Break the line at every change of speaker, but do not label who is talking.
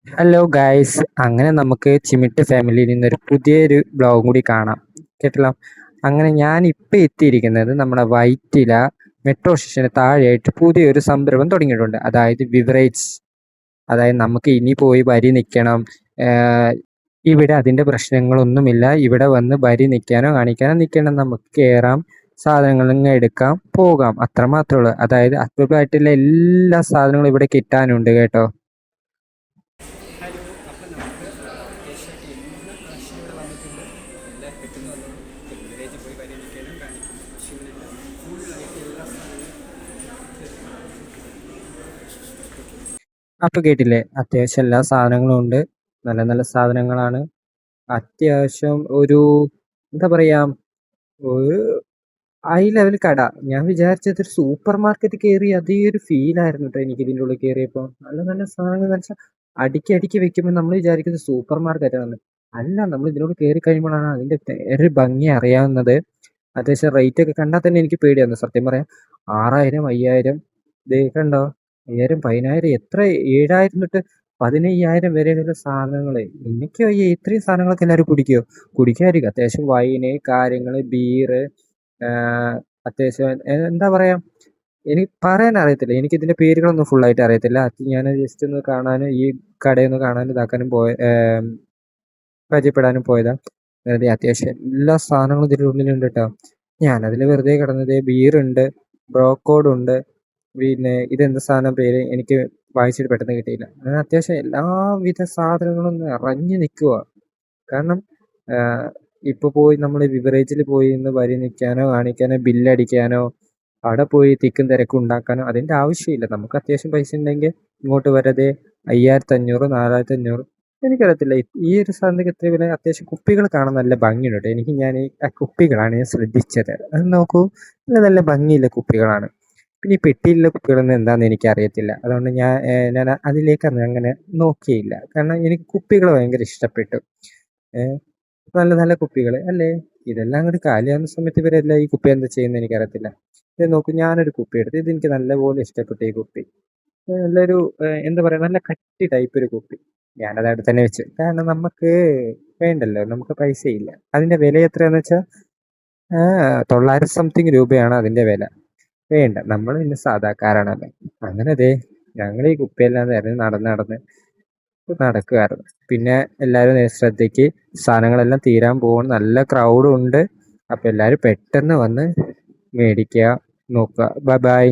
Hello guys, അങ്ങനെ നമുക്ക് ചിമിട്ട് ഫാമിലിയിൽ നിന്നൊരു പുതിയൊരു ബ്ലോഗും കൂടി കാണാം. കേട്ടല്ലോ. അങ്ങനെ ഞാൻ ഇപ്പം എത്തിയിരിക്കുന്നത് നമ്മുടെ വൈറ്റില മെട്രോ സ്റ്റേഷന് താഴെയായിട്ട് പുതിയൊരു സംരംഭം തുടങ്ങിയിട്ടുണ്ട്. അതായത് ബിവറേജ്. അതായത് നമുക്ക് ഇനി പോയി വരി നിൽക്കണം. ഇവിടെ അതിൻ്റെ പ്രശ്നങ്ങളൊന്നുമില്ല. ഇവിടെ വന്ന് വരി നിൽക്കാനോ കാണിക്കാനോ നിൽക്കണം. നമുക്ക് കയറാം, സാധനങ്ങൾ ഇങ്ങ് എടുക്കാം, പോകാം. അത്ര മാത്രമേ ഉള്ളൂ. അതായത് അത്ഭുതമായിട്ടുള്ള എല്ലാ സാധനങ്ങളും ഇവിടെ കിട്ടാനുണ്ട് കേട്ടോ. അപ്പൊ കേട്ടില്ലേ, അത്യാവശ്യം എല്ലാ സാധനങ്ങളും ഉണ്ട്. നല്ല നല്ല സാധനങ്ങളാണ്. അത്യാവശ്യം ഒരു എന്താ പറയാ, ഒരു ഹൈ ലെവൽ കട. ഞാൻ വിചാരിച്ചത് ഒരു സൂപ്പർ മാർക്കറ്റ് കയറി അതേ ഒരു ഫീൽ ആയിരുന്നു കേട്ടോ എനിക്ക് ഇതിൻ്റെ ഉള്ളിൽ കയറിയപ്പോൾ. നല്ല നല്ല സാധനങ്ങൾ എന്ന് വെച്ചാൽ അടുക്കി അടുക്കി വെക്കുമ്പോൾ നമ്മൾ വിചാരിക്കുന്നത് സൂപ്പർ മാർക്കറ്റ് ആണ്. അല്ല, നമ്മൾ ഇതിനോട് കയറി കഴിയുമ്പോഴാണ് അതിന്റെ ഒരു ഭംഗി അറിയാവുന്നത്. അത്യാവശ്യം റേറ്റ് ഒക്കെ കണ്ടാൽ തന്നെ എനിക്ക് പേടിയായിരുന്നു സത്യം പറയാം. 6000, 5000, ദേ കണ്ടോ, 5000, 10000, എത്ര 7000 തൊട്ട് 15000 വരെയുള്ള സാധനങ്ങള്. എനിക്ക് വയ്യ, ഇത്രയും സാധനങ്ങളൊക്കെ എല്ലാവരും കുടിക്കുമോ? കുടിക്കാതിരിക്കും. അത്യാവശ്യം വൈന്, കാര്യങ്ങള്, ബീറ്, അത്യാവശ്യം എന്താ പറയാ, എനിക്ക് പറയാൻ അറിയത്തില്ല. എനിക്ക് ഇതിന്റെ പേരുകളൊന്നും ഫുള്ളായിട്ട് അറിയത്തില്ല. അത് ഞാൻ ജസ്റ്റ് ഒന്ന് കാണാനും ഈ കടയൊന്ന് കാണാനും ഇതാക്കാനും പരിചയപ്പെടാനും പോയതാ. വെറുതെ അത്യാവശ്യം എല്ലാ സാധനങ്ങളും ഇതിൻ്റെ ഉള്ളിലുണ്ട് കേട്ടോ. ഞാനതിൽ വെറുതെ കിടന്നത്. ബീറുണ്ട്, ബ്രോക്കോഡുണ്ട്, പിന്നെ ഇതെന്താ സാധനം പേര് എനിക്ക് വായിച്ചിട്ട് പെട്ടെന്ന് കിട്ടിയില്ല. അങ്ങനെ അത്യാവശ്യം എല്ലാവിധ സാധനങ്ങളും നിറഞ്ഞു നിൽക്കുക. കാരണം ഇപ്പോൾ പോയി നമ്മൾ ബിവറേജിൽ പോയി ഇന്ന് വരി നിൽക്കാനോ കാണിക്കാനോ ബില്ലടിക്കാനോ അവിടെ പോയി തിക്കും തിരക്കും ഉണ്ടാക്കാനോ അതിൻ്റെ ആവശ്യമില്ല. നമുക്ക് അത്യാവശ്യം പൈസ ഉണ്ടെങ്കിൽ ഇങ്ങോട്ട് വെറുതെ 5500, 4500, എനിക്കറിയത്തില്ല ഈ ഒരു സാധനത്തിന് എത്ര വില. അത്യാവശ്യം കുപ്പികൾ കാണാൻ നല്ല ഭംഗിയുണ്ട് കേട്ടോ. ഞാൻ ഈ കുപ്പികളാണ് ഞാൻ ശ്രദ്ധിച്ചത്. അത് നോക്കൂ, നല്ല നല്ല ഭംഗിയുള്ള കുപ്പികളാണ്. പിന്നെ ഈ പെട്ടിയിലുള്ള കുപ്പികളൊന്നും എന്താണെന്ന് എനിക്കറിയത്തില്ല. അതുകൊണ്ട് ഞാൻ അതിലേക്കൊന്നും അങ്ങനെ നോക്കിയില്ല. കാരണം എനിക്ക് കുപ്പികൾ ഭയങ്കര ഇഷ്ടപ്പെട്ടു. നല്ല നല്ല കുപ്പികൾ അല്ലേ. ഇതെല്ലാം കൂടി കാലിയാവുന്ന സമയത്ത് ഇവരെല്ലാം ഈ കുപ്പി എന്താ ചെയ്യുന്നത് എനിക്കറിയത്തില്ല. ഇത് നോക്കൂ, ഞാനൊരു കുപ്പി എടുത്ത്. ഇതെനിക്ക് നല്ലപോലെ ഇഷ്ടപ്പെട്ടു ഈ കുപ്പി. നല്ലൊരു എന്താ പറയുക, നല്ല കട്ടി ടൈപ്പ് ഒരു കുപ്പി. ഞാനത് അവിടെ തന്നെ വെച്ചു. കാരണം നമുക്ക് വേണ്ടല്ലോ, നമുക്ക് പൈസയില്ല. അതിൻ്റെ വില എത്രയാണെന്ന് വെച്ചാൽ 900 സംതിങ് രൂപയാണ് അതിൻ്റെ വില. വേണ്ട, നമ്മൾ പിന്നെ സാധാക്കാരാണല്ലോ. അങ്ങനെ ദേ ഞങ്ങൾ ഈ കുപ്പിയെല്ലാം നിറഞ്ഞ് നടന്ന് നടന്ന് നടക്കുമായിരുന്നു. പിന്നെ എല്ലാവരും ശ്രദ്ധയ്ക്ക് സാധനങ്ങളെല്ലാം തീരാൻ പോകണം. നല്ല ക്രൗഡും ഉണ്ട്. അപ്പം എല്ലാവരും പെട്ടെന്ന് വന്ന് മേടിക്കുക നോക്കുക. Bye bye.